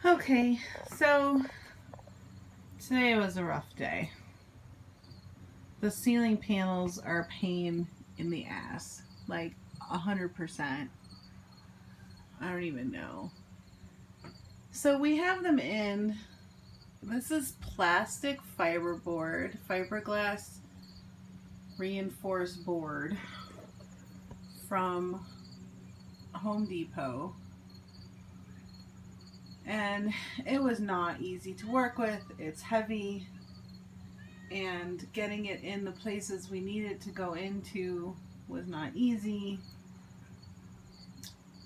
Okay, so today was a rough day. The ceiling panels are a pain in the ass, like 100%. I don't even know. So we have them in. This is plastic fiberglass reinforced board from Home Depot. And it was not easy to work with. It's heavy, and getting it in the places we need it to go into was not easy.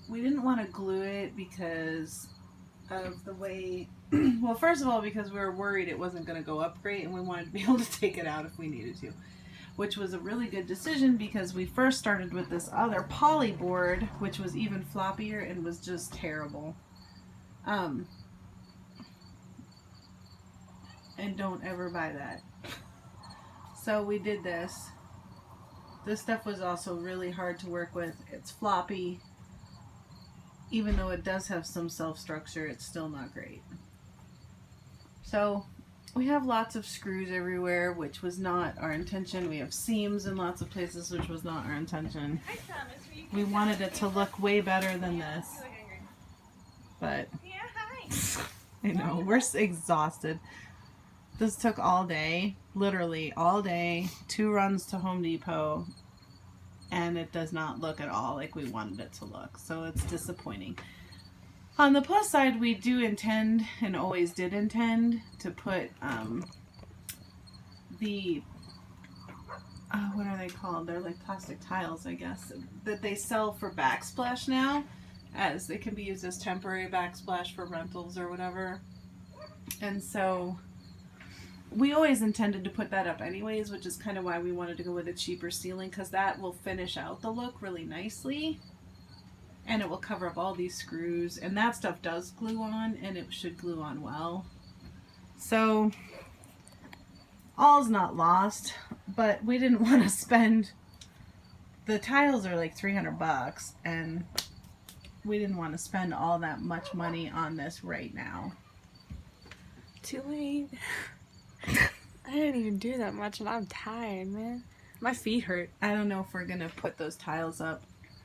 We didn't want to glue it because of the way, well, first of all, because we were worried it wasn't going to go up great, and we wanted to be able to take it out if we needed to, which was a really good decision because we first started with this other poly board, which was even floppier and was just terrible. And don't ever buy that. So we did this. This stuff was also really hard to work with. It's floppy. Even though it does have some self-structure, it's still not great. So we have lots of screws everywhere, which was not our intention. We have seams in lots of places, which was not our intention. We wanted it to look way better than this. But I know, we're exhausted. This took all day, literally all day, 2 runs to Home Depot, and it does not look at all like we wanted it to look, so it's disappointing. On the plus side, we do intend, and always did intend, to put what are they called? They're like plastic tiles, I guess, that they sell for backsplash now, as they can be used as temporary backsplash for rentals or whatever. And so we always intended to put that up anyways, which is kind of why we wanted to go with a cheaper ceiling, because that will finish out the look really nicely, and it will cover up all these screws, and that stuff does glue on, and it should glue on well. So all's not lost, but we didn't want to spend, the tiles are like $300, and we didn't want to spend all that much money on this right now. Too late. I didn't even do that much, and I'm tired, man. My feet hurt. I don't know if we're gonna put those tiles up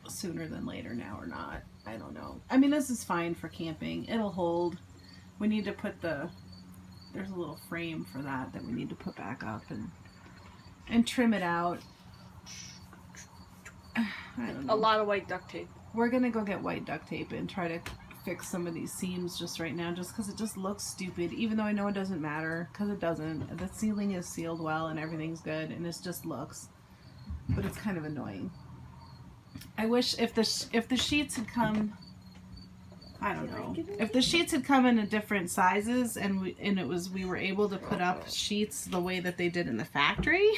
sooner than later now or not. I don't know. I mean, this is fine for camping. It'll hold. We need to put there's a little frame for that we need to put back up and trim it out. I don't know. A lot of white duct tape. We're gonna go get white duct tape and try to fix some of these seams just right now, just because it just looks stupid, even though I know it doesn't matter, because it doesn't. The ceiling is sealed well and everything's good, and it just looks, but it's kind of annoying. I wish if the sheets had come, I don't know, if the sheets had come in different sizes, and we were able to put up sheets the way that they did in the factory,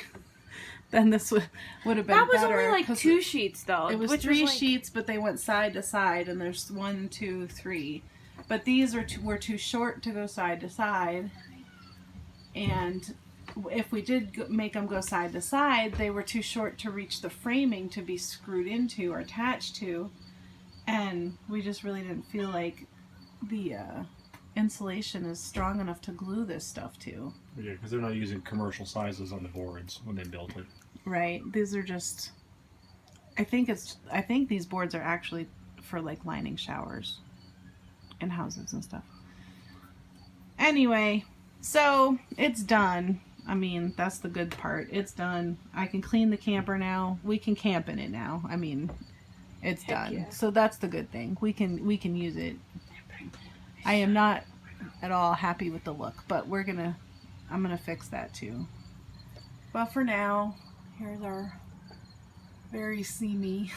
then this would have been better. That was only like 2 sheets, though. It was 3 sheets, but they went side to side, and there's 1, 2, 3. But these were too short to go side to side, and if we did make them go side to side, they were too short to reach the framing to be screwed into or attached to, and we just really didn't feel like the insulation is strong enough to glue this stuff to. Yeah, because they're not using commercial sizes on the boards when they built it. Right. These are just, I think these boards are actually for like lining showers in houses and stuff. Anyway, so it's done. I mean, that's the good part. It's done. I can clean the camper now. We can camp in it now. I mean, it's done. Yeah. So that's the good thing. We can use it. I am not at all happy with the look, but I'm gonna fix that too. But for now, here's our very seamy.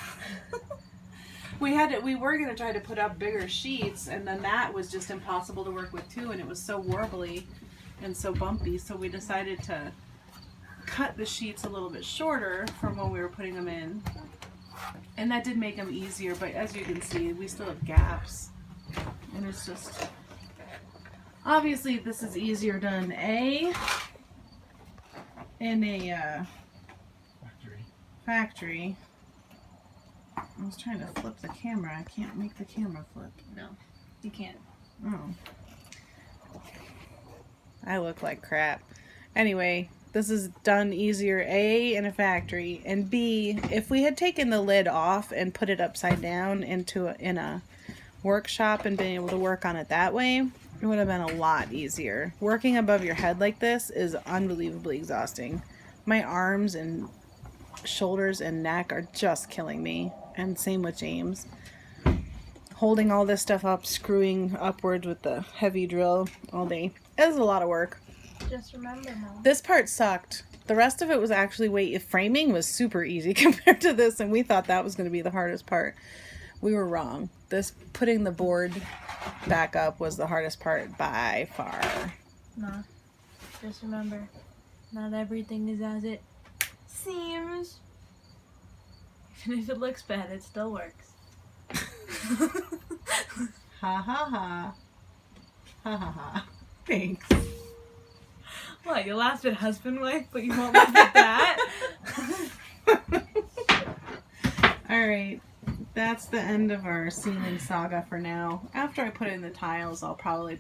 We were gonna try to put up bigger sheets, and then that was just impossible to work with too, and it was so warbly and so bumpy, so we decided to cut the sheets a little bit shorter from when we were putting them in, and that did make them easier, but as you can see, we still have gaps, and it's just, obviously this is easier done in a factory. I was trying to flip the camera. I can't make the camera flip. No, you can't. Oh. I look like crap. Anyway, this is done easier, A, in a factory, and B, if we had taken the lid off and put it upside down in a workshop and been able to work on it that way, it would have been a lot easier. Working above your head like this is unbelievably exhausting. My arms and shoulders and neck are just killing me, and same with James. Holding all this stuff up, screwing upwards with the heavy drill all day. It was a lot of work. Just remember, Mom. This part sucked. The rest of it was actually framing was super easy compared to this, and we thought that was going to be the hardest part. We were wrong. This putting the board back up was the hardest part by far. No. Just remember, not everything is as it seems. Even if it looks bad, it still works. Ha ha ha. Ha ha ha. Thanks. What, you laughed at husband wife, but you won't laugh at that? Alright. That's the end of our ceiling saga for now. After I put in the tiles, I'll probably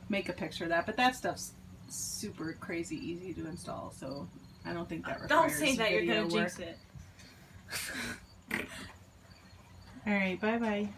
make a picture of that. But that stuff's super crazy easy to install, so I don't think that requires Don't say that, you're video gonna work. jinx it. Alright, bye-bye.